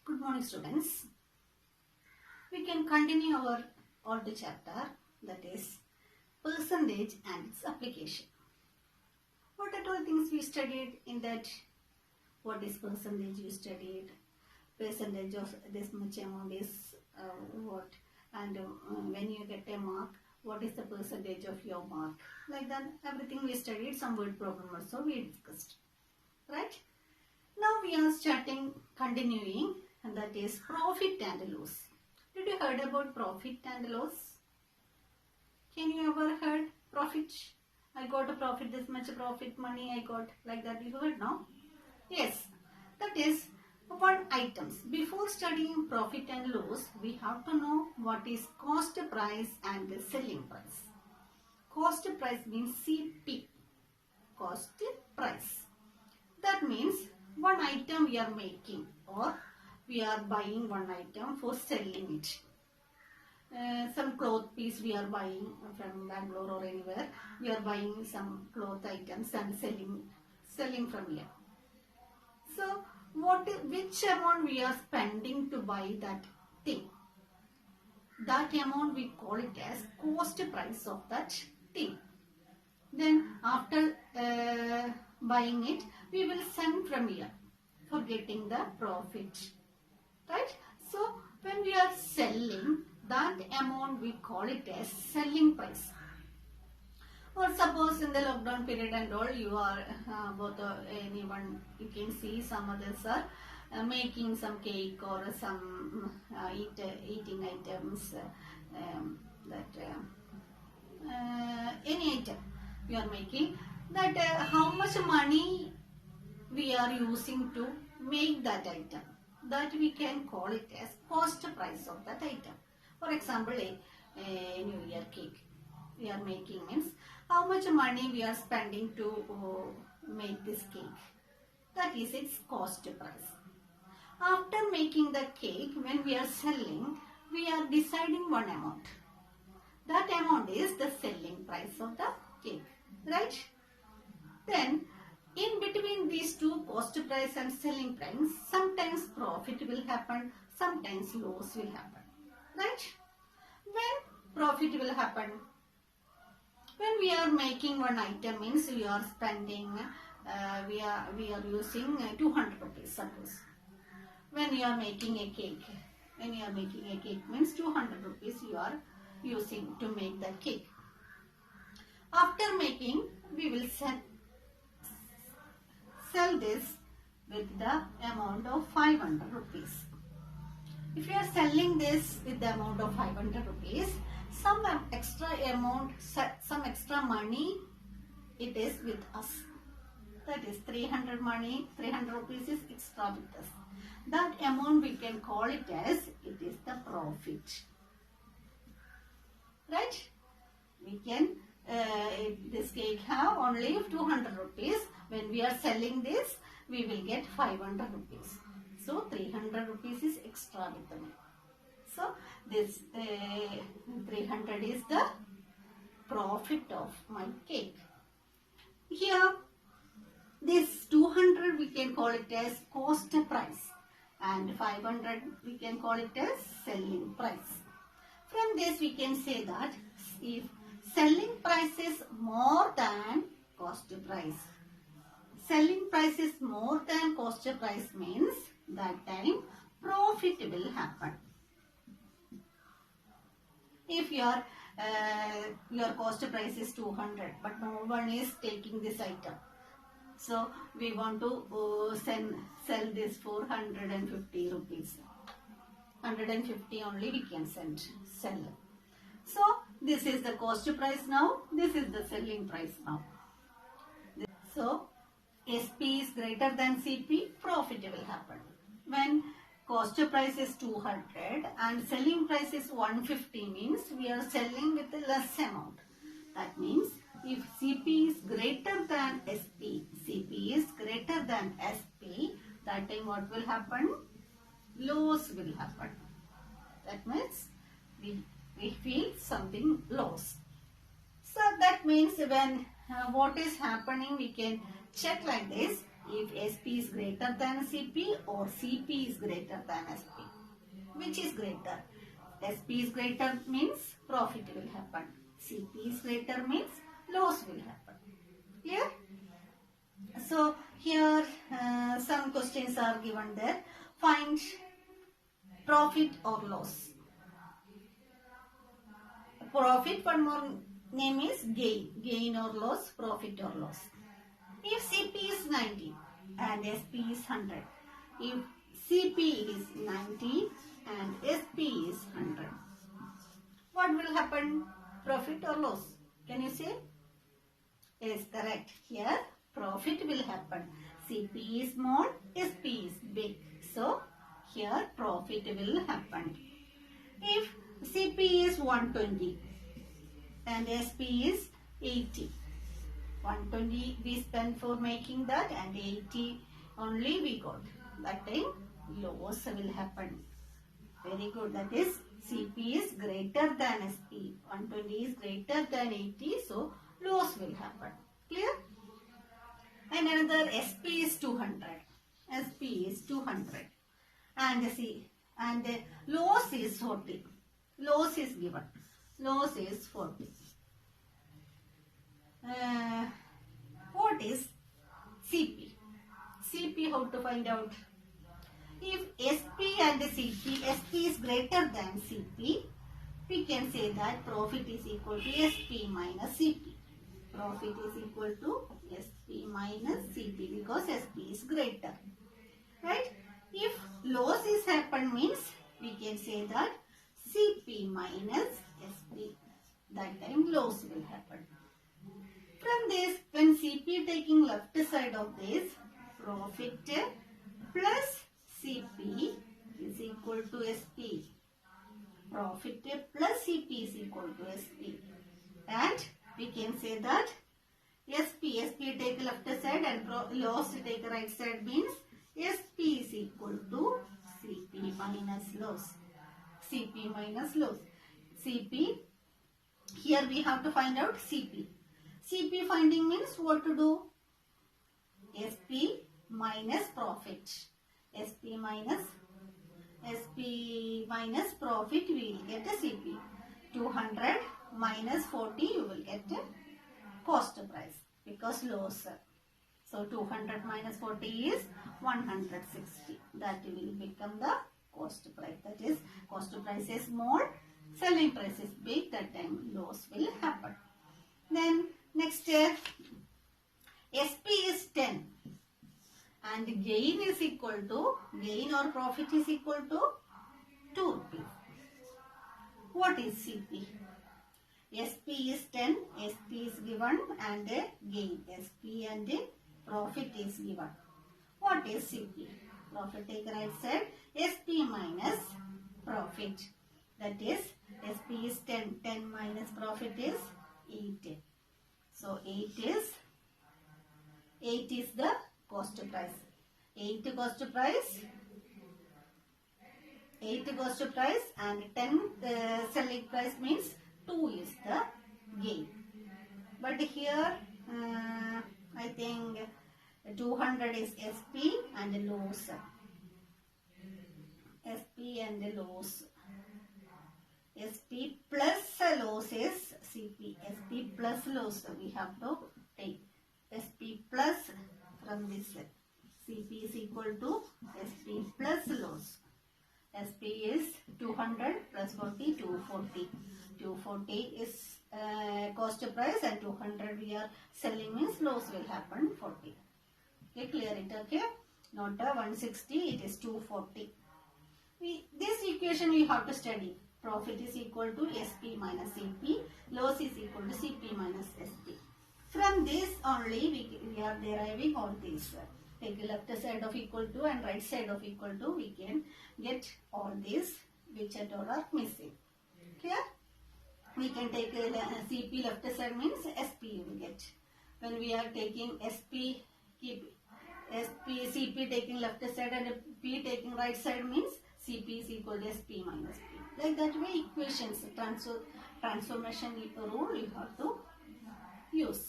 Good morning, students. We can continue our old chapter, that is percentage and its application. What are all things we studied in that? What is percentage you studied? Percentage of this much amount is what? And when you get a mark, what is the percentage of your mark? Like that, everything we studied. Some word problem also we discussed. Right? Now we are continuing, and that is profit and loss. Did you heard about profit and loss? Can you ever heard profit? I got a profit, this much profit money I got, like that you heard now? Yes, that is one items. Before studying profit and loss, we have to know what is cost price and the selling price. Cost price means CP, cost price. That means one item we are making or we are buying one item for selling it. Some cloth piece we are buying from Bangalore or anywhere. We are buying some cloth items and selling from here. So which amount we are spending to buy that thing? That amount we call it as cost price of that thing. Then after buying it, we will send from here for getting the profit. Right? So when we are selling, that amount we call it as selling price. Or suppose in the lockdown period and all, you are anyone, you can see some others are making some cake or some eating items, any item we are making, that how much money we are using to make that item, that we can call it as cost price of that item. For example, a New Year cake we are making means how much money we are spending to make this cake. That is its cost price. After making the cake, when we are selling, we are deciding one amount. That amount is the selling price of the cake. Right? Then, in between these two, cost price and selling price, sometimes profit will happen, sometimes loss will happen. Right? When profit will happen? When we are making one item means we are spending, we are using 200 rupees suppose. When you are making a cake, means 200 rupees you are using to make that cake. After making, we will sell this with the amount of 500 rupees. If you are selling this with the amount of 500 rupees, some extra amount, some extra money, it is with us. That is 300 rupees is extra with us. That amount we can call it as, it is the profit. Right? We can, this cake have only 200 rupees. When we are selling this, we will get 500 rupees. So 300 rupees is extra with me. So this 300 is the profit of my cake. Here this 200 we can call it as cost price and 500 we can call it as selling price. From this we can say that if selling price is more than cost price, selling price is more than cost price means that time profit will happen. If your cost price is 200 but no one is taking this item, so we want to sell this for 150 rupees. 150 only we can sell. So this is the cost price now, this is the selling price now. So SP is greater than CP, profit will happen. When cost price is 200 and selling price is 150 means we are selling with a less amount. That means if CP is greater than SP, CP is greater than SP, that time what will happen? Loss will happen. That means we feel something loss. So that means when what is happening we can check like this. if SP is greater than CP or CP is greater than SP. Which is greater? SP is greater means profit will happen. CP is greater means loss will happen. Clear? So here some questions are given there. Find profit or loss. Profit, one more name is gain. Gain or loss, profit or loss. If CP is 90 and SP is 100. If CP is 90 and SP is 100. What will happen? Profit or loss? Can you say? Yes, correct. Here profit will happen. CP is small, SP is big. So here profit will happen. If CP is 120 and SP is 80. 120 we spent for making that and 80 only we got. That time loss will happen. Very good. That is CP is greater than SP. 120 is greater than 80. So loss will happen. Clear? And another SP is 200. SP is 200. And see, and loss is 40. Loss is given. Loss is 40. What is CP? CP, how to find out? If SP and CP, SP is greater than CP, we can say that profit is equal to SP minus CP. Profit is equal to SP minus CP because SP is greater. Right? If loss is happen means we can say that CP minus SP. That time loss will happen. From this, when CP taking left side of this, profit plus CP is equal to SP. Profit plus CP is equal to SP. And we can say that SP take left side and loss take right side means SP is equal to CP minus loss. CP minus loss. CP, here we have to find out CP. CP finding means what to do? SP minus profit. SP minus profit we will get a CP. 200 minus 40 you will get a cost price because loss. So 200 minus 40 is 160. That will become the cost price. That is cost price is small, selling price is big. That time loss will happen. Then next SP is 10 and gain is equal to, gain or profit is equal to 2 rupees. What is CP? SP is 10, SP is given and gain. SP and profit is given. What is CP? Profit take right side, SP minus profit. That is SP is 10, 10 minus profit is 8. So 8 is the cost price. 8 cost price and 10 selling price means 2 is the gain. But here I think 200 is SP and loss. SP and loss. SP plus loss is CP. SP plus loss we have to take. SP plus from this CP is equal to SP plus loss. SP is 200 plus 40, 240. 240 is cost price and 200 we are selling means loss will happen 40. Okay, clear it, okay? Not 160, it is 240. This equation we have to study. Profit is equal to SP minus CP. Loss is equal to CP minus SP. From this only we are deriving all these. Take left side of equal to and right side of equal to. We can get all these which at all are missing. Clear? We can take CP left side means SP you will get. When we are taking SP, keep CP taking left side and P taking right side means CP is equal to SP minus P. Like that way equations, transformation rule you have to use.